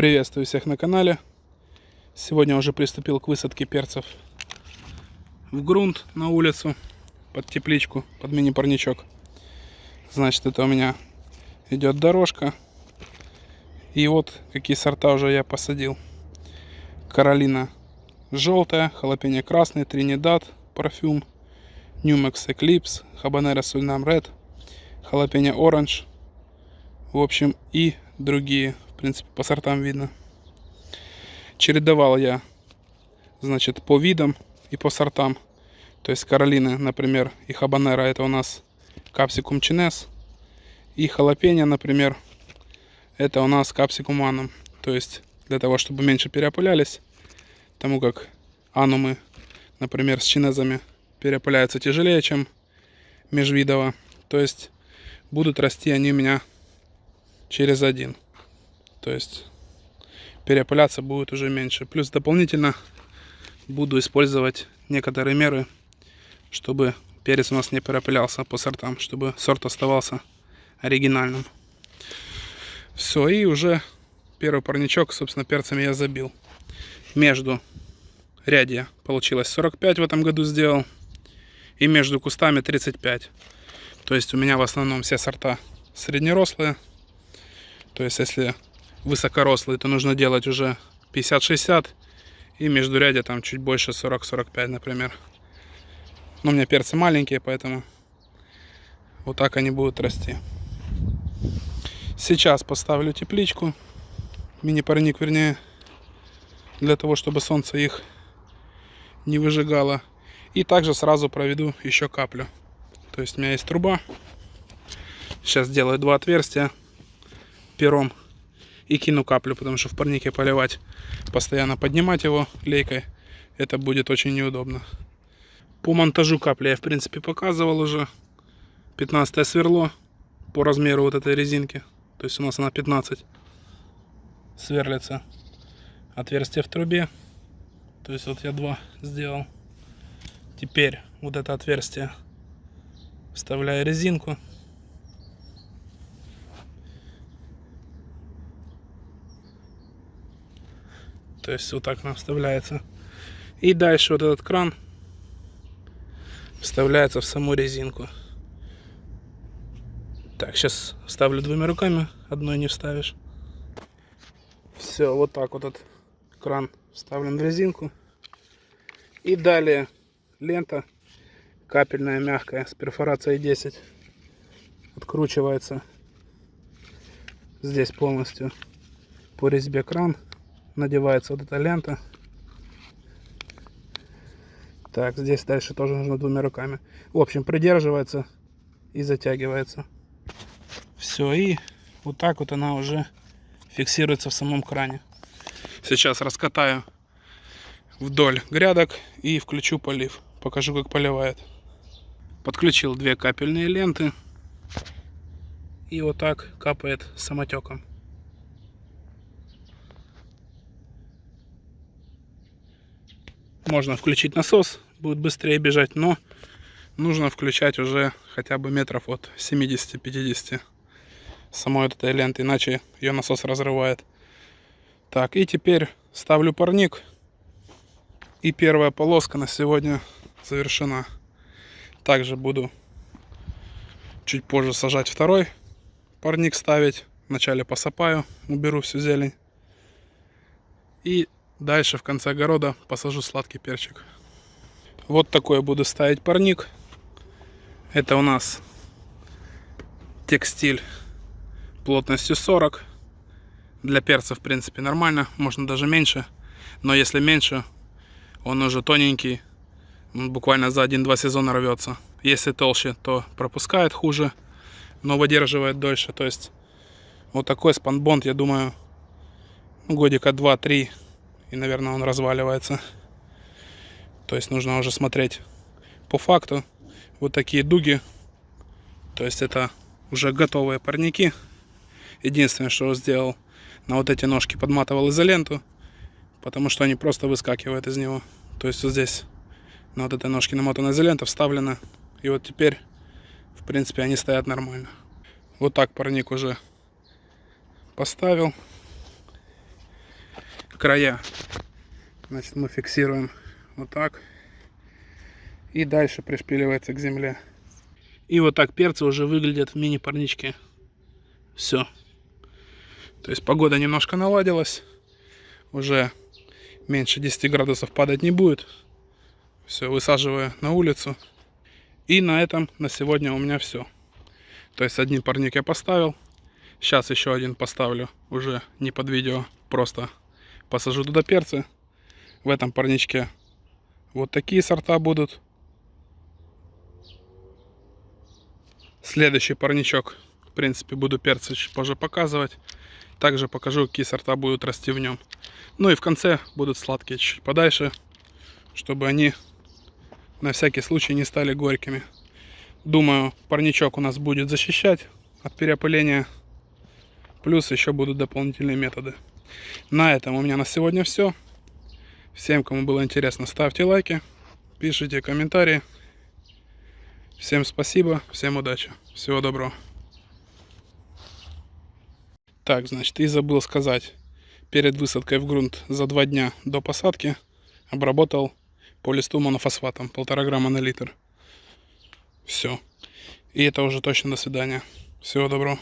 Приветствую всех на канале. Сегодня уже приступил к высадке перцев в грунт на улицу, под тепличку, под мини-парничок. Значит, это у меня идет дорожка. И вот какие сорта уже я посадил. Каролина желтая, халапеньо красный, Тринидад, парфюм, Ньюмекс Эклипс, Хабанера Сульнам Ред, халапеньо оранж. В общем, и другие. В принципе, по сортам видно. Чередовал я, значит, по видам и по сортам. То есть Каролины, например, и Хабанера, это у нас Capsicum Chines. И халапеньо, например, это у нас Capsicum Anum. То есть для того, чтобы меньше переопылялись, тому как анумы, например, с чинезами переопыляются тяжелее, чем межвидово. То есть будут расти они у меня через один. То есть переопыляться будет уже меньше. Плюс дополнительно буду использовать некоторые меры, чтобы перец у нас не переопылялся по сортам, чтобы сорт оставался оригинальным. Все, и уже первый парничок, собственно, перцами я забил. Между рядья получилось 45 в этом году сделал. И между кустами 35. То есть у меня в основном все сорта среднерослые. То есть если высокорослые, то нужно делать уже 50-60. И междурядья там чуть больше 40-45, например. Но у меня перцы маленькие, поэтому вот так они будут расти. Сейчас поставлю тепличку, мини-парник вернее, для того, чтобы солнце их не выжигало. И также сразу проведу еще каплю. То есть у меня есть труба. Сейчас сделаю два отверстия пером и кину каплю, потому что в парнике поливать, постоянно поднимать его лейкой, это будет очень неудобно. По монтажу капли я в принципе показывал уже. 15 сверло по размеру вот этой резинки. То есть у нас она 15 сверлится. Отверстие в трубе. То есть вот я два сделал. Теперь вот это отверстие вставляю резинку. То есть вот так она вставляется. И дальше вот этот кран вставляется в саму резинку. Так, сейчас ставлю двумя руками, одной не вставишь. Все, вот так вот этот кран вставлен в резинку. И далее лента капельная, мягкая, с перфорацией 10. Откручивается здесь полностью по резьбе кран. Надевается вот эта лента. Так, здесь дальше тоже нужно двумя руками. В общем, придерживается и затягивается. Все, и вот так вот она уже фиксируется в самом кране. Сейчас раскатаю вдоль грядок и включу полив. Покажу, как поливает. Подключил две капельные ленты. И вот так капает самотеком. Можно включить насос, будет быстрее бежать, но нужно включать уже хотя бы метров от 70-50 самой вот этой ленты, иначе ее насос разрывает. Так, и теперь ставлю парник. И первая полоска на сегодня завершена. Также буду чуть позже сажать второй парник ставить. Вначале посыпаю, уберу всю зелень. И дальше в конце огорода посажу сладкий перчик. Вот такой буду ставить парник. Это у нас текстиль плотностью 40. Для перца в принципе нормально, можно даже меньше. Но если меньше, он уже тоненький, он буквально за 1-2 сезона рвется. Если толще, то пропускает хуже, но выдерживает дольше. То есть вот такой спанбонд, я думаю, годика 2-3, и, наверное, он разваливается. То есть нужно уже смотреть по факту. Вот такие дуги. То есть это уже готовые парники. Единственное, что сделал, на вот эти ножки подматывал изоленту, потому что они просто выскакивают из него. То есть вот здесь на вот этой ножке намотана изолента, вставлена. И вот теперь, в принципе, они стоят нормально. Вот так парник уже поставил. края, значит, мы фиксируем вот так. И дальше пришпиливается к земле. И вот так перцы уже выглядят в мини-парничке. Все. То есть погода немножко наладилась. Уже меньше 10 градусов падать не будет. Все, высаживаю на улицу. И на этом на сегодня у меня все. То есть один парник я поставил. Сейчас еще один поставлю. Уже не под видео. Просто посажу туда перцы. В этом парничке вот такие сорта будут. Следующий парничок, в принципе, буду перцы чуть позже показывать. Также покажу, какие сорта будут расти в нем. Ну и в конце будут сладкие чуть подальше, чтобы они на всякий случай не стали горькими. Думаю, парничок у нас будет защищать от переопыления. Плюс еще будут дополнительные методы. На этом у меня на сегодня все. Всем, кому было интересно, ставьте лайки, пишите комментарии. Всем спасибо, всем удачи, всего доброго. Так, значит, и забыл сказать. Перед высадкой в грунт за 2 дня до посадки обработал по листу монофосфатом 1,5 грамма на литр. Все. И это уже точно до свидания. Всего доброго.